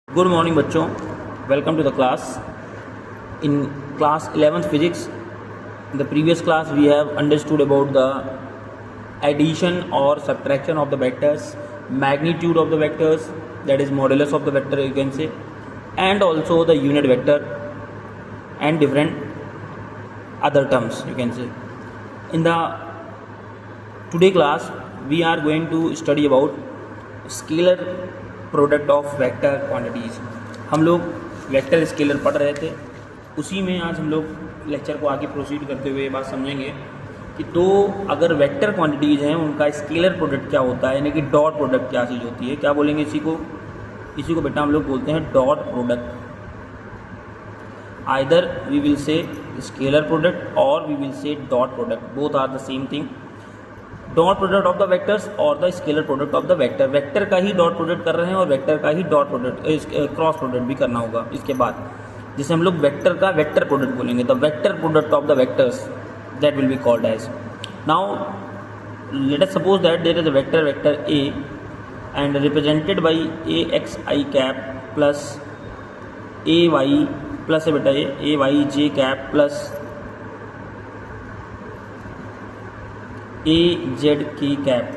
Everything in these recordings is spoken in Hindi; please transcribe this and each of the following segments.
गुड मॉर्निंग बच्चों, welcome to the class. In class 11th physics, in the previous class we have understood about the addition or subtraction of the vectors, magnitude of the vectors, that is modulus of the vector you can say, and also the unit vector and different other terms you can say. In the today class we are going to study about scalar product of vector quantities. हम लोग वेक्टर स्केलर पढ़ रहे थे, उसी में आज हम लोग लेक्चर को आगे प्रोसीड करते हुए ये बात समझेंगे कि तो अगर वेक्टर क्वांटिटीज़ हैं उनका स्केलर प्रोडक्ट क्या होता है, यानी कि डॉट प्रोडक्ट क्या चीज़ होती है. क्या बोलेंगे इसी को बेटा हम लोग बोलते हैं dot product. Either we will say scalar product और we will say dot product, both are the same thing. Dot product of the vectors और the scalar product of the vector. Vector का ही डॉट प्रोडक्ट कर रहे हैं और वेक्टर का ही डॉट प्रोडक्ट क्रॉस प्रोडक्ट भी करना होगा इसके बाद, जिसे हम लोग वेक्टर का वेक्टर प्रोडक्ट बोलेंगे. The vector product of the vectors that will be called as. Now let us suppose that there is a vector A and represented by a x i cap plus a y plus बेटा a y j cap plus a z k cap,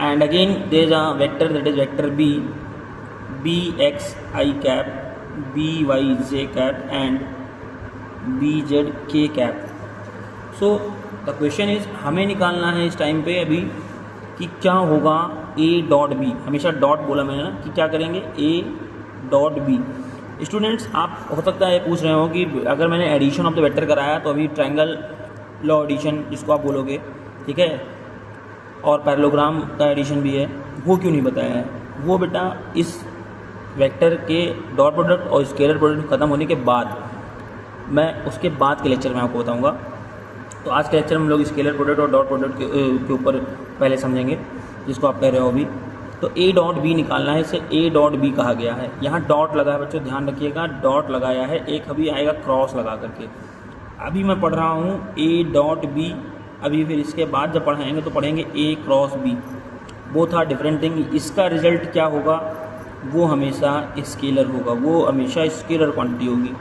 and again there is a vector that is vector b x I cap, b y j cap and b z k cap. So the question is हमें निकालना है इस टाइम पे अभी कि क्या होगा a डॉट b. हमेशा डॉट बोला मैंने ना कि क्या करेंगे a डॉट b. स्टूडेंट्स आप हो सकता है पूछ रहे हो कि अगर मैंने एडिशन ऑफ द वेक्टर कराया तो अभी ट्रायंगल लॉ एडिशन जिसको आप बोलोगे, ठीक है, और पैरेललोग्राम का एडिशन भी है, वो क्यों नहीं बताया है. वो बेटा इस वेक्टर के डॉट प्रोडक्ट और स्केलर प्रोडक्ट खत्म होने के बाद, मैं उसके बाद के लेक्चर में आपको बताऊंगा. तो आज के लेक्चर में हम लोग स्केलर प्रोडक्ट और डॉट प्रोडक्ट के ऊपर पहले समझेंगे, जिसको आप कह रहे हो अभी. तो ए डॉट बी निकालना है, इसे ए डॉट बी कहा गया है. यहाँ डॉट लगा है बच्चों, ध्यान रखिएगा, डॉट लगाया है. एक अभी आएगा क्रॉस लगा करके. अभी मैं पढ़ रहा हूँ ए डॉट बी, अभी फिर इसके बाद जब पढ़ाएंगे तो पढ़ेंगे a cross b. Both are different thing. इसका रिजल्ट क्या होगा, वो हमेशा स्केलर होगा, वो हमेशा स्केलर क्वांटिटी होगी.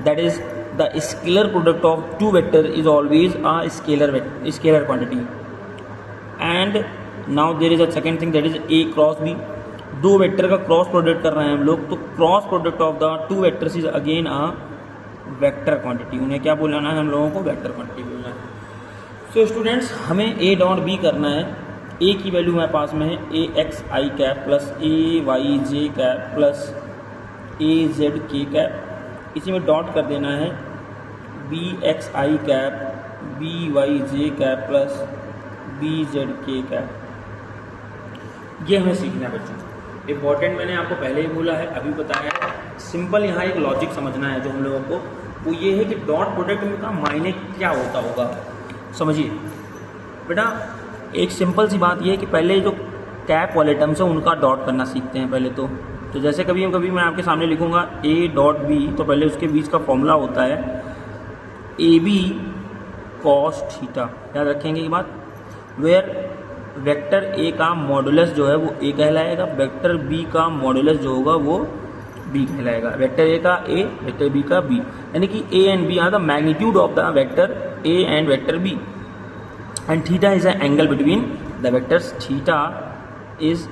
That is the scalar product of two vector is always a scalar quantity. And now there is a second thing that is a cross b. दो वेक्टर का क्रॉस प्रोडक्ट कर रहे हैं हम लोग, तो cross product of the two vectors is again a vector quantity. उन्हें क्या बोलाना है हम लोगों को, वेक्टर क्वांटिटी बोलना है. तो स्टूडेंट्स हमें ए डॉट बी करना है. ए की वैल्यू हमारे पास में है ए x i cap plus a y j cap plus A Z के कैप. इसी में डॉट कर देना है B x i cap B y j cap plus B z के कैप. ये हमें सीखना है बच्चों. इम्पॉर्टेंट मैंने आपको पहले ही बोला है, अभी बताया है. सिंपल यहाँ एक लॉजिक समझना है जो हम लोगों को, वो ये है कि डॉट प्रोडक्ट में का मायने क्या होता होगा. समझिए बेटा, एक सिंपल सी बात ये है कि पहले जो कैप वाले टर्म्स है उनका डॉट करना सीखते हैं पहले. तो जैसे कभी मैं आपके सामने लिखूँगा ए डॉट बी, तो पहले उसके बीच का फॉर्मूला होता है ए बी कॉस थीटा. याद रखेंगे ये बात. वेयर वेक्टर ए का मॉडुलस जो है वो ए कहलाएगा, वेक्टर बी का मॉडुलस जो होगा वो बी कहलाएगा. वेक्टर ए का ए, वेक्टर बी का बी, यानी कि A and B are the magnitude of the vector A and vector B. And theta is an angle between the vectors. Theta is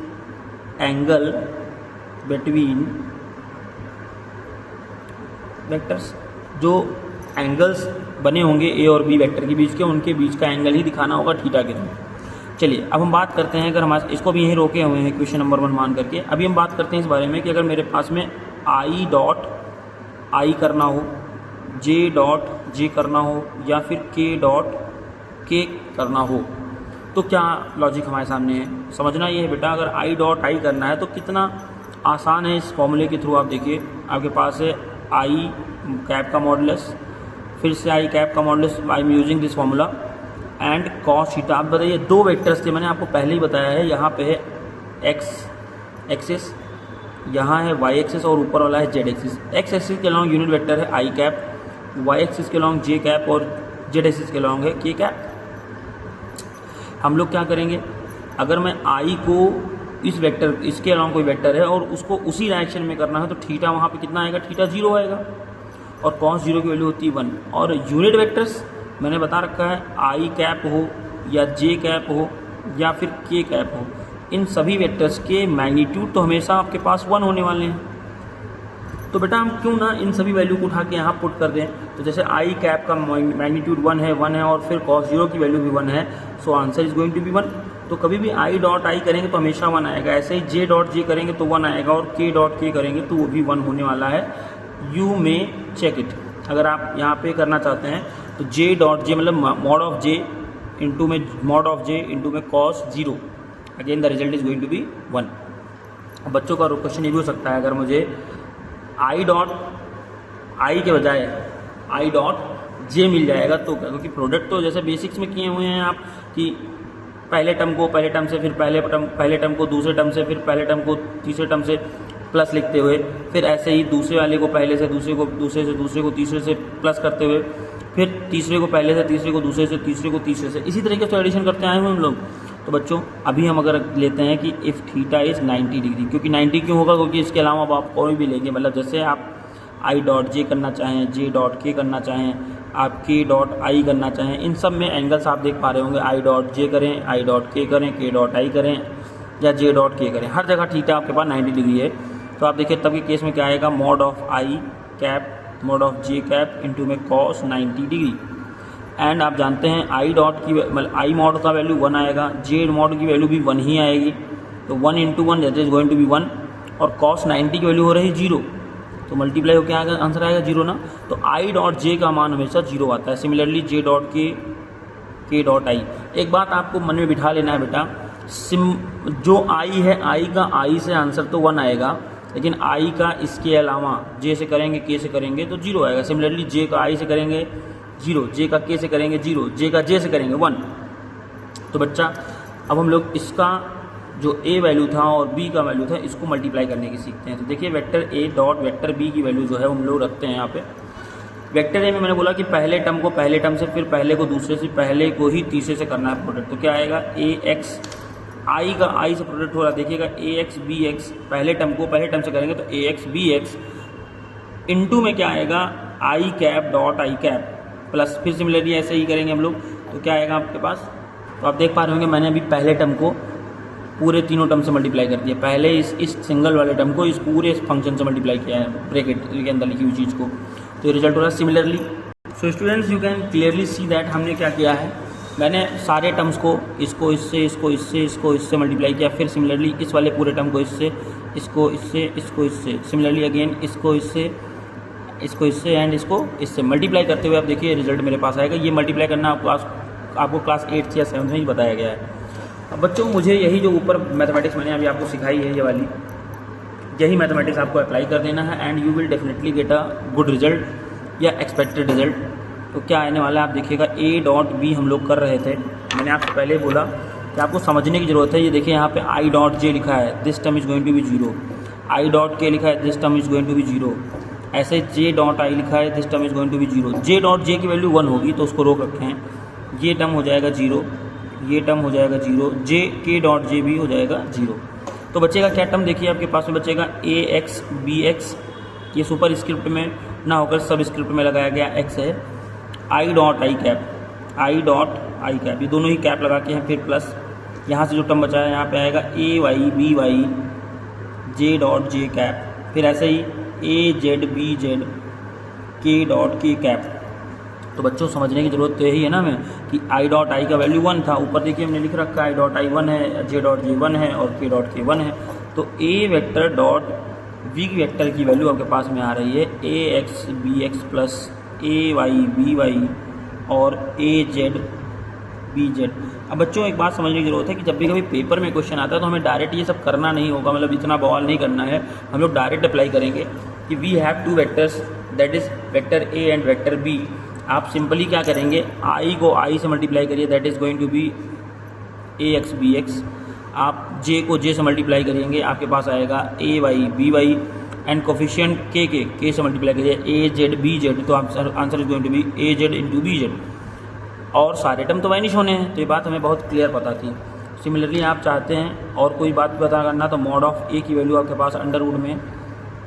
angle between vectors. जो एंगल्स बने होंगे ए और बी वेक्टर के बीच के, उनके बीच का एंगल ही दिखाना होगा थीटा के थ्रू. चलिए अब हम बात करते हैं, अगर हमारे इसको भी यहीं रोके हुए हैं क्वेश्चन नंबर 1 मान करके. अभी हम बात करते हैं इस बारे में कि अगर मेरे पास में आई डॉट आई करना हो, जे डॉट जे करना हो, या फिर के डॉट के करना हो, तो क्या लॉजिक हमारे सामने है. समझना ये है बेटा, अगर आई डॉट आई करना है तो कितना आसान है. इस फॉर्मूले के थ्रू आप देखिए, आपके पास है आई कैप का मॉडुलस, फिर से आई कैप का modulus, I am using this formula, and cos theta. आप बताइए, दो वेक्टर्स थे, मैंने आपको पहले ही बताया है. यहाँ पे है एक्स एक्सिस, यहाँ है वाई एक्सिस और ऊपर वाला है जेड एक्सिस. एक्स एक्सिस के लॉन्ग यूनिट वेक्टर है आई कैप, वाई एक्सिस के लॉन्ग जे कैप और जेड एक्सिस के लॉन्ग है के कैप. हम लोग क्या करेंगे, अगर मैं आई को इस वेक्टर, इसके अलावा कोई वेक्टर है और उसको उसी डायरेक्शन में करना है तो थीटा वहाँ पे कितना आएगा, थीटा 0 आएगा और कॉस 0 की वैल्यू होती है 1। और यूनिट वेक्टर्स मैंने बता रखा है, आई कैप हो या जे कैप हो या फिर के कैप हो, इन सभी वेक्टर्स के मैग्नीट्यूड तो हमेशा आपके पास 1 होने वाले हैं। तो बेटा हम क्यों ना इन सभी वैल्यू को उठा के यहाँ पुट कर दें। तो जैसे आई कैप का मैग्नीट्यूड 1 है और फिर कॉस 0 की वैल्यू भी 1 है, so answer is going to be 1। तो कभी भी आई डॉट आई करेंगे तो हमेशा 1 आएगा, ऐसे ही जे डॉट जे करेंगे तो 1 आएगा और के डॉट के करेंगे तो वो भी 1 होने वाला है। यू में चेक इट, अगर आप यहाँ पे करना चाहते हैं तो जे डॉट जे मतलब मॉड ऑफ जे इंटू में cos 0, again the result is going to be 1। बच्चों का क्वेश्चन ये भी हो सकता है, अगर मुझे आई डॉट आई के बजाय आई डॉट जे मिल जाएगा तो, क्योंकि प्रोडक्ट तो जैसे बेसिक्स में किए हुए हैं आप कि पहले टर्म को पहले टर्म से, फिर पहले टर्म को दूसरे टर्म से, फिर पहले टर्म को तीसरे टर्म से प्लस लिखते हुए, फिर ऐसे ही दूसरे वाले को पहले से, दूसरे को दूसरे से, दूसरे को तीसरे से प्लस करते हुए, फिर तीसरे को पहले से, तीसरे को दूसरे से, तीसरे को तीसरे से, इसी तरीके से एडिशन करते आए हुए हम लोग। तो बच्चों अभी हम अगर लेते हैं कि इफ़ थीटा इज़ 90 डिग्री, क्योंकि 90 क्यों होगा, क्योंकि इसके अलावा अब आप कोई भी लेंगे, मतलब जैसे आप आई डॉट जे करना चाहें, जे डॉट के करना चाहें, आप के डॉट आई करना चाहें, इन सब में एंगल्स आप देख पा रहे होंगे, आई डॉट जे करें, आई डॉट के करें, के डॉट आई करें या जे डॉट के करें, हर जगह थीटा आपके पास 90 डिग्री है। तो आप देखिए तब के केस में क्या आएगा, mod of I cap mod of J cap into में कॉस 90 डिग्री। एंड आप जानते हैं आई डॉट की मतलब आई मॉड का वैल्यू 1 आएगा, जे मॉड की वैल्यू भी 1 ही आएगी, तो 1 into 1 that is going to be 1 और कॉस 90 की वैल्यू हो रही है 0, तो मल्टीप्लाई होकर आएगा, आंसर आएगा 0 ना। तो आई डॉट जे का मान हमेशा 0 आता है। सिमिलरली जे डॉट के डॉट आई। एक बात आपको मन में बिठा लेना है बेटा, जो आई है आई का आई से आंसर तो 1 आएगा, लेकिन आई का इसके अलावा जे से करेंगे के से करेंगे तो 0 आएगा। सिमिलरली जे का आई से करेंगे 0, जे का के से करेंगे 0, जे का जे से करेंगे 1। तो बच्चा अब हम लोग इसका जो ए वैल्यू था और बी का वैल्यू था इसको मल्टीप्लाई करने की सीखते हैं। तो देखिए vector A dot vector B की वैल्यू जो है हम लोग रखते हैं यहाँ पे। वेक्टर ए में मैंने बोला कि पहले टर्म को पहले टर्म से, फिर पहले को दूसरे से, पहले को ही तीसरे से करना है प्रोडक्ट। तो क्या आएगा, ए एक्स आई का आई से प्रोडक्ट हो रहा है, देखिएगा ए एक्स बी एक्स, पहले टर्म को पहले टर्म से करेंगे तो a x B x into में क्या आएगा, i cap dot i cap plus, फिर सिमिलरली ऐसे ही करेंगे हम लोग तो क्या आएगा आपके पास। तो आप देख पा रहे होंगे मैंने अभी पहले टर्म को पूरे तीनों टर्म से मल्टीप्लाई कर दिया, पहले इस सिंगल वाले टर्म को इस पूरे फंक्शन से मल्टीप्लाई किया है ब्रैकेट के अंदर लिखी हुई चीज़ को, तो रिजल्ट हो रहा है similarly. So students you can clearly see that हमने क्या किया है, मैंने सारे टर्म्स को इसको इससे, इसको इससे, इसको इससे मल्टीप्लाई किया, फिर सिमिलरली इस वाले पूरे टर्म को इससे, इसको इससे, इसको इससे, सिमिलरली अगेन इसको इससे, इसको इससे एंड इसको इससे मल्टीप्लाई करते हुए आप देखिए रिजल्ट मेरे पास आएगा। ये मल्टीप्लाई करना आपको क्लास 8 या 7 में ही बताया गया है। अब बच्चों मुझे यही जो ऊपर मैथमेटिक्स मैंने अभी आपको सिखाई है ये वाली, यही मैथमेटिक्स आपको अप्लाई कर देना है and you will definitely get a good result या एक्सपेक्टेड रिजल्ट। तो क्या आने वाला है आप देखिएगा, ए डॉट बी हम लोग कर रहे थे, मैंने आपसे पहले बोला कि आपको समझने की ज़रूरत है। ये देखिए यहाँ पे आई डॉट जे लिखा है, this term is going to be 0, I dot K लिखा है, this term is going to be 0, ऐसे जे डॉट आई लिखा है, this term is going to be 0। J dot J की वैल्यू 1 होगी तो उसको रोक रखे हैं, ये टर्म हो जाएगा 0, ये टर्म हो जाएगा 0, जे के डॉट जे भी हो जाएगा 0। तो बचेगा क्या टर्म, देखिए आपके पास में बचेगा ए एक्स बी एक्स, ये सुपर स्क्रिप्ट में ना होकर सब स्क्रिप्ट में लगाया गया एक्स है, I dot i cap, I dot i cap, ये दोनों ही कैप लगा के हैं, फिर प्लस यहाँ से जो टर्म बचा है यहाँ पे आएगा a y b y j dot j cap, फिर ऐसे ही a z b z k dot k cap. तो बच्चों समझने की ज़रूरत तो यही है ना हमें कि आई डॉट आई का वैल्यू 1 था, ऊपर देखिए हमने लिख रखा है आई डॉट आई 1 है, जे डॉट जे 1 है और के डॉट के 1 है। तो ए वेक्टर डॉट वी वेक्टर की वैल्यू आपके पास में आ रही है ए x B x plus a y b Y और ए जेड बी जेड। अब बच्चों एक बात समझने की ज़रूरत है कि जब भी कभी पेपर में क्वेश्चन आता है तो हमें डायरेक्ट ये सब करना नहीं होगा, मतलब इतना बवाल नहीं करना है, हम लोग डायरेक्ट अप्लाई करेंगे कि we have 2 vectors that is vector A and vector B. आप सिंपली क्या करेंगे, आई को आई से मल्टीप्लाई करिए, that is going to be A x B X, आप जे को जे से मल्टीप्लाई करेंगे, आपके पास आएगा a y b y and coefficient के से मल्टीप्लाई करिए ए जेड बी जेड, तो answer is going to be a z into b z, और सारे टर्म तो वैनिश होने हैं। तो ये बात हमें बहुत क्लियर पता थी। सिमिलरली आप चाहते हैं और कोई बात पता करना तो मॉड ऑफ ए की वैल्यू आपके पास अंडर रूट में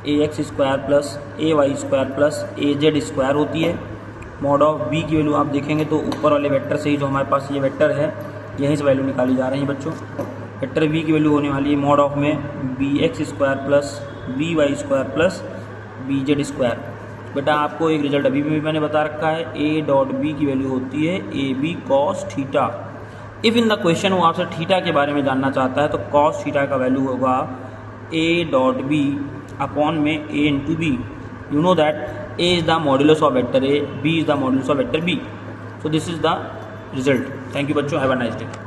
ax² plus ay² plus az² होती है। मॉड ऑफ बी की वैल्यू आप देखेंगे तो ऊपर वाले वेक्टर से ही जो हमारे पास ये वेक्टर है यहीं से वैल्यू निकाली जा रही है बच्चों। वेक्टर बी की वैल्यू होने वाली है मॉड ऑफ में bx² plus by² plus bz²। बेटा आपको एक रिजल्ट अभी भी मैंने बता रखा है, a डॉट बी की वैल्यू होती है ab cos theta. If in the question वो आपसे थीटा के बारे में जानना चाहता है तो cos थीटा का वैल्यू होगा a डॉट बी अपॉन में a into B. You know that a is the modulus of vector a, b is the modulus of vector b। So this is the result. Thank you बच्चों, हैव अ नाइस डे।